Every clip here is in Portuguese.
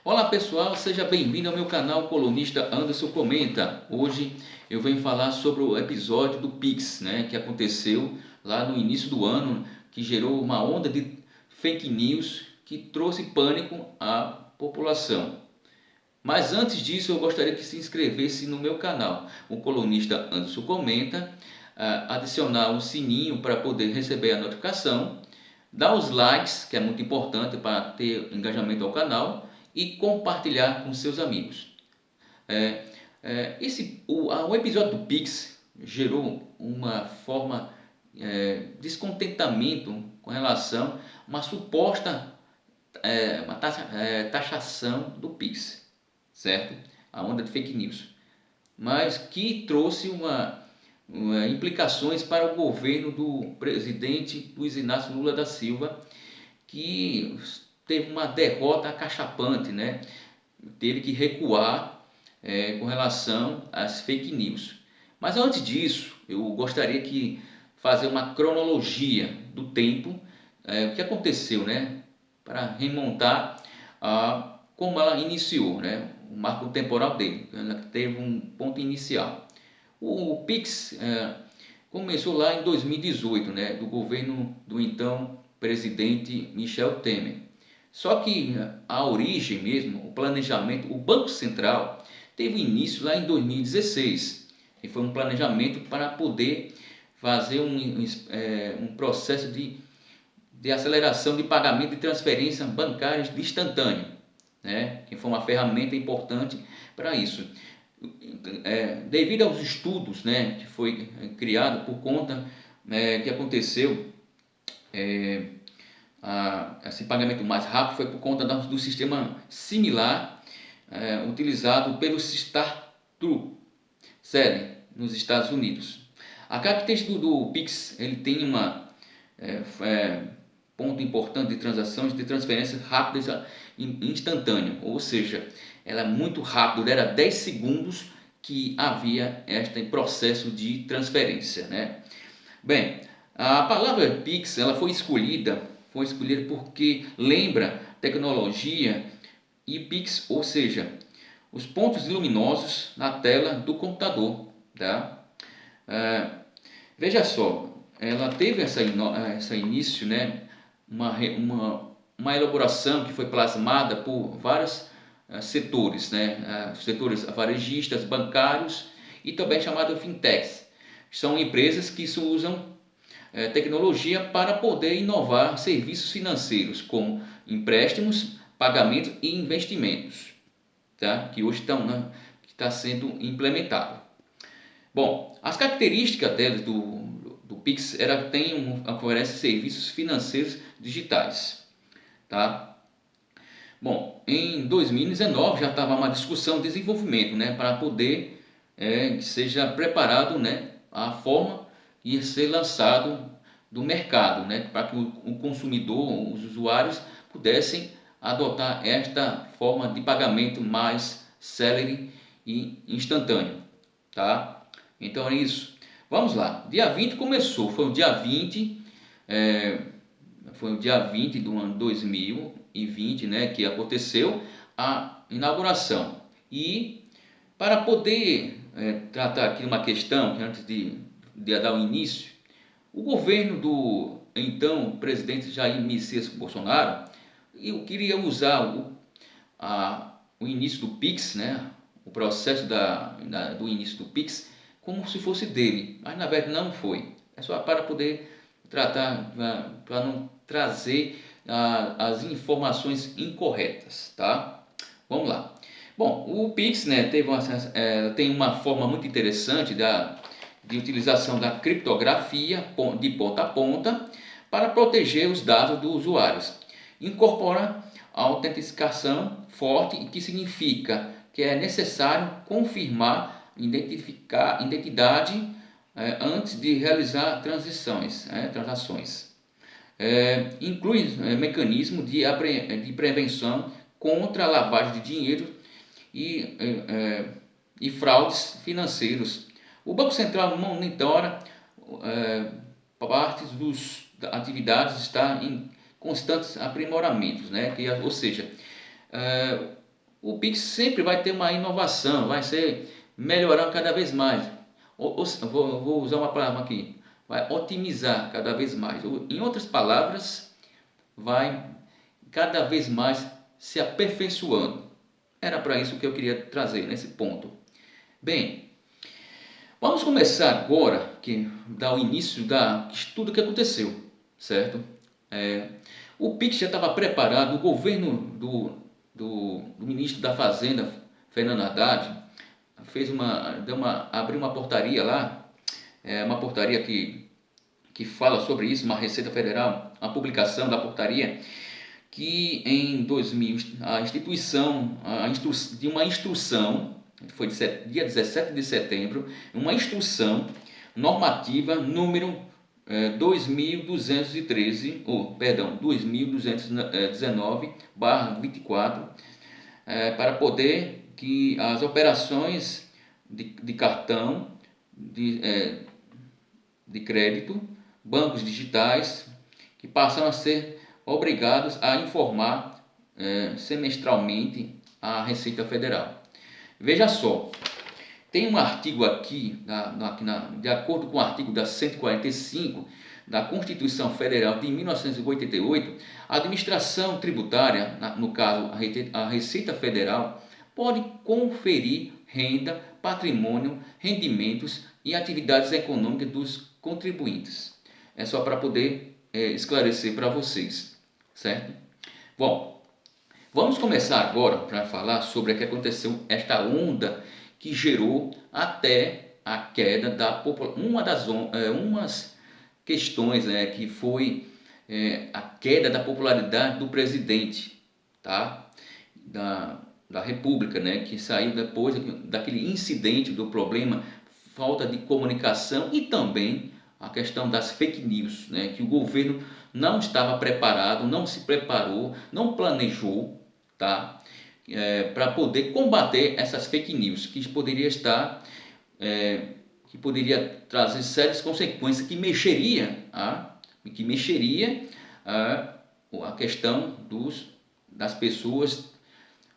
Olá pessoal, seja bem-vindo ao meu canal Colunista Anderson Comenta. Hoje eu venho falar sobre o episódio do Pix, que aconteceu lá no início do ano, que gerou uma onda de fake news que trouxe pânico à população. Mas antes disso eu gostaria que se inscrevesse no meu canal, o Colunista Anderson Comenta, adicionar o sininho para poder receber a notificação, dar os likes, que é muito importante para ter engajamento ao canal, e compartilhar com seus amigos. O episódio do Pix gerou uma forma descontentamento com relação a uma suposta taxação do Pix, certo? A onda de fake news, mas que trouxe implicações para o governo do presidente Luiz Inácio Lula da Silva, que teve uma derrota acachapante, Teve que recuar com relação às fake news. Mas antes disso, eu gostaria de fazer uma cronologia do tempo, o que aconteceu, para remontar a como ela iniciou, o marco temporal dele. Ela teve um ponto inicial. O Pix começou lá em 2018, do governo do então presidente Michel Temer. Só que a origem mesmo, o planejamento, o Banco Central teve início lá em 2016 e foi um planejamento para poder fazer um processo de aceleração de pagamento e transferência bancárias instantâneo, que foi uma ferramenta importante para isso. Devido aos estudos, que foi criado por conta que aconteceu esse pagamento mais rápido foi por conta do sistema similar utilizado pelo Startup Sede nos Estados Unidos. A característica do Pix, ele tem ponto importante de transações de transferências rápidas e instantâneas, ou seja, ela é muito rápido, era 10 segundos que havia este processo de transferência, Bem, a palavra Pix ela foi escolhida porque lembra tecnologia e Pix, ou seja, os pontos luminosos na tela do computador, tá? Veja só, ela teve essa início, uma elaboração que foi plasmada por vários setores, setores varejistas, bancários e também chamado fintechs. São empresas que usam tecnologia para poder inovar serviços financeiros como empréstimos, pagamentos e investimentos, tá? Que hoje que está sendo implementado. Bom, as características deles do Pix oferece serviços financeiros digitais, tá? Bom, em 2019 já estava uma discussão de desenvolvimento, para poder que seja preparado, a forma de ser lançado do mercado, para que o consumidor, os usuários pudessem adotar esta forma de pagamento mais célere e instantâneo, tá? Então é isso. Vamos lá. Dia 20 começou, foi o dia 20 do ano 2020, que aconteceu a inauguração. E para poder tratar aqui uma questão, antes de dar o início, o governo do então presidente Jair Messias Bolsonaro eu queria usar o início do Pix, o processo do início do Pix, como se fosse dele, mas na verdade não foi. É só para poder tratar, para não trazer as informações incorretas, tá? Vamos lá. Bom, o Pix, tem uma forma muito interessante de utilização da criptografia de ponta a ponta para proteger os dados dos usuários. Incorpora a autenticação forte, que significa que é necessário confirmar, identificar identidade antes de realizar transações. Inclui mecanismo de prevenção contra a lavagem de dinheiro e fraudes financeiros. O Banco Central monitora partes das atividades está em constantes aprimoramentos, ou seja, O Pix sempre vai ter uma inovação, vai ser melhorando cada vez mais. Vou usar uma palavra aqui, vai otimizar cada vez mais. Em outras palavras, vai cada vez mais se aperfeiçoando. Era para isso que eu queria trazer nesse ponto. Bem, vamos começar agora, que dá o início da tudo que aconteceu, certo? O Pix já estava preparado, o governo do ministro da Fazenda, Fernando Haddad, abriu uma portaria lá, uma portaria que fala sobre isso, uma Receita Federal, a publicação da portaria, que em 2000 a instituição de uma instrução, foi dia 17 de setembro, uma instrução normativa número 2219/24, para poder que as operações de cartão de crédito, bancos digitais, que passam a ser obrigados a informar semestralmente a Receita Federal. Veja só, tem um artigo aqui, de acordo com o artigo da 145 da Constituição Federal de 1988, a administração tributária, no caso a Receita Federal, pode conferir renda, patrimônio, rendimentos e atividades econômicas dos contribuintes. É só para poder esclarecer para vocês, certo? Bom, vamos começar agora para falar sobre o que aconteceu, esta onda que gerou até a queda da população. Umas questões que foi a queda da popularidade do presidente, tá? Da República, que saiu depois daquele incidente, do problema, falta de comunicação e também a questão das fake news, que o governo não estava preparado, não se preparou, não planejou, tá? Para poder combater essas fake news, que poderia trazer sérias consequências, que mexeria a questão das pessoas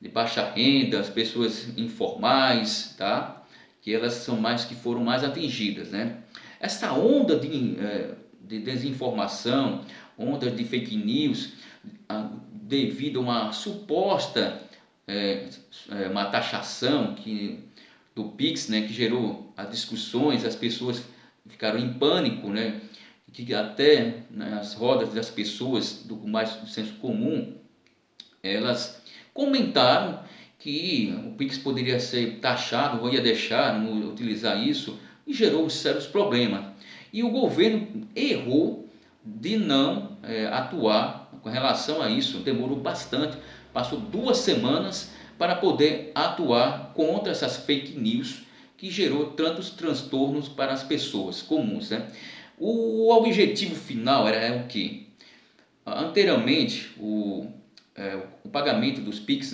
de baixa renda, as pessoas informais, tá? Que foram mais atingidas, Essa onda de desinformação, onda de fake news, devido a uma suposta uma taxação do Pix, que gerou as discussões, as pessoas ficaram em pânico, que até nas rodas das pessoas do senso comum, elas comentaram que o Pix poderia ser taxado, ou ia deixar não utilizar isso, e gerou sérios problemas. E o governo errou de não atuar com relação a isso, demorou bastante, passou 2 semanas para poder atuar contra essas fake news que gerou tantos transtornos para as pessoas comuns. O objetivo final era o quê? Anteriormente, o pagamento dos PIX,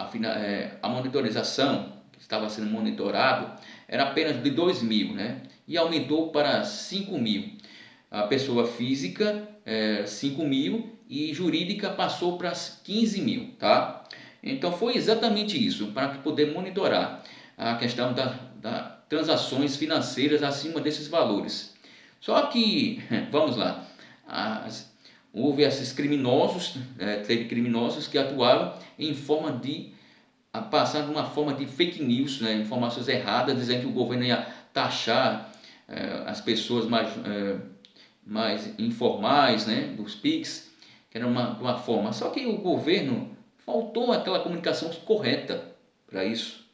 a monitorização que estava sendo monitorado era apenas de 2.000, e aumentou para 5.000. A pessoa física 5.000 e jurídica passou para 15.000, tá? Então foi exatamente isso, para poder monitorar a questão das transações financeiras acima desses valores. Só que, vamos lá, houve esses criminosos, teve criminosos que atuaram em forma de passar de uma forma de fake news, informações erradas, dizendo que o governo ia taxar as pessoas mais informais, dos PIX, que era uma forma. Só que o governo faltou aquela comunicação correta para isso,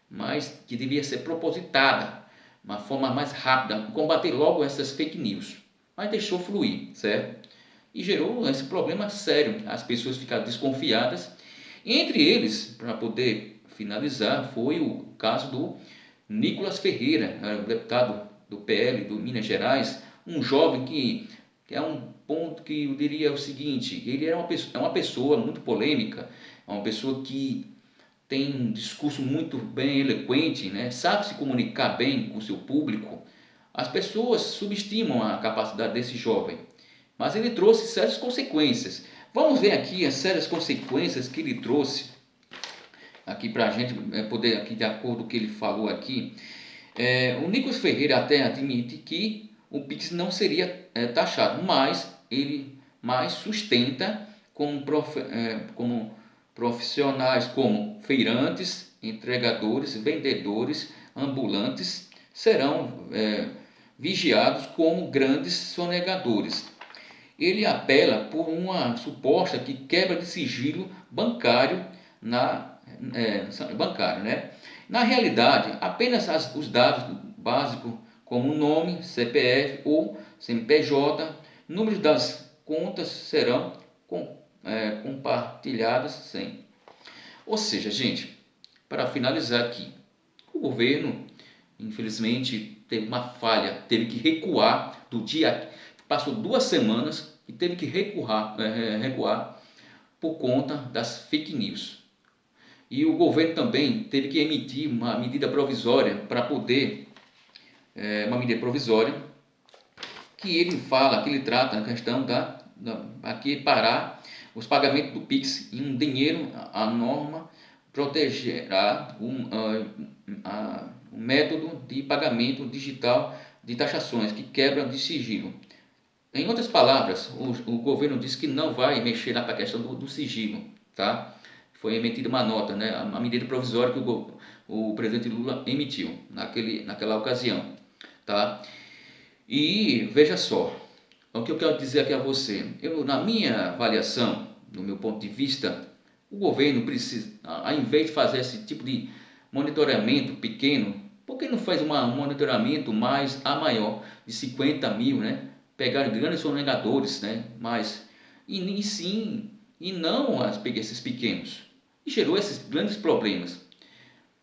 mas que devia ser propositada, uma forma mais rápida, combater logo essas fake news, mas deixou fluir, certo? E gerou esse problema sério, as pessoas ficaram desconfiadas. Entre eles, para poder finalizar, foi o caso do Nicolas Ferreira, deputado do PL do Minas Gerais, um jovem que é um ponto que eu diria o seguinte: ele é uma pessoa muito polêmica, é uma pessoa que tem um discurso muito bem eloquente, sabe se comunicar bem com o seu público. As pessoas subestimam a capacidade desse jovem, mas ele trouxe sérias consequências. Vamos ver aqui as sérias consequências que ele trouxe aqui para a gente poder, aqui, de acordo com o que ele falou aqui. O Nicolas Ferreira até admite que o Pix não seria taxado, mas ele mais sustenta como profissionais como feirantes, entregadores, vendedores, ambulantes serão vigiados como grandes sonegadores. Ele apela por uma suposta que quebra de sigilo bancário bancário, né? Na realidade, apenas os dados básicos como nome, CPF ou CNPJ, números das contas serão compartilhados sem. Ou seja, gente, para finalizar aqui, o governo, infelizmente, teve uma falha, teve que recuar do dia, passou 2 semanas e teve que recuar por conta das fake news. E o governo também teve que emitir uma medida provisória para poder, uma medida provisória que ele fala, que ele trata a questão aqui parar os pagamentos do Pix em um dinheiro. A norma protegerá o método de pagamento digital de taxações que quebram de sigilo. Em outras palavras, o governo disse que não vai mexer na questão do sigilo, tá? Foi emitida uma nota, né, uma medida provisória que o presidente Lula emitiu naquela ocasião, tá? E veja só, o que eu quero dizer aqui a você, na minha avaliação, no meu ponto de vista, o governo precisa, ao invés de fazer esse tipo de monitoramento pequeno, por que não faz um monitoramento maior, de 50 mil, né? Pegar grandes sonegadores, né? E não esses pequenos. E gerou esses grandes problemas.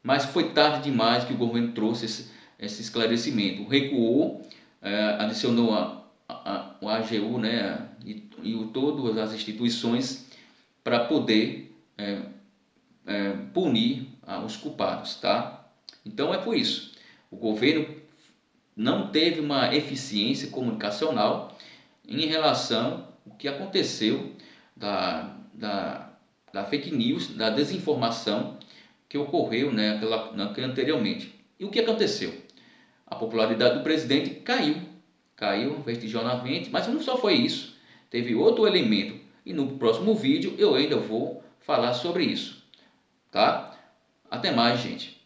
Mas foi tarde demais que o governo trouxe esse esclarecimento. Recuou, adicionou o AGU, né, e todas as instituições para poder punir os culpados, tá? Então é por isso. O governo não teve uma eficiência comunicacional em relação ao que aconteceu da fake news, da desinformação que ocorreu, né, anteriormente. E o que aconteceu? A popularidade do presidente caiu vertiginosamente, mas não só foi isso, teve outro elemento. E no próximo vídeo eu ainda vou falar sobre isso, tá? Até mais, gente.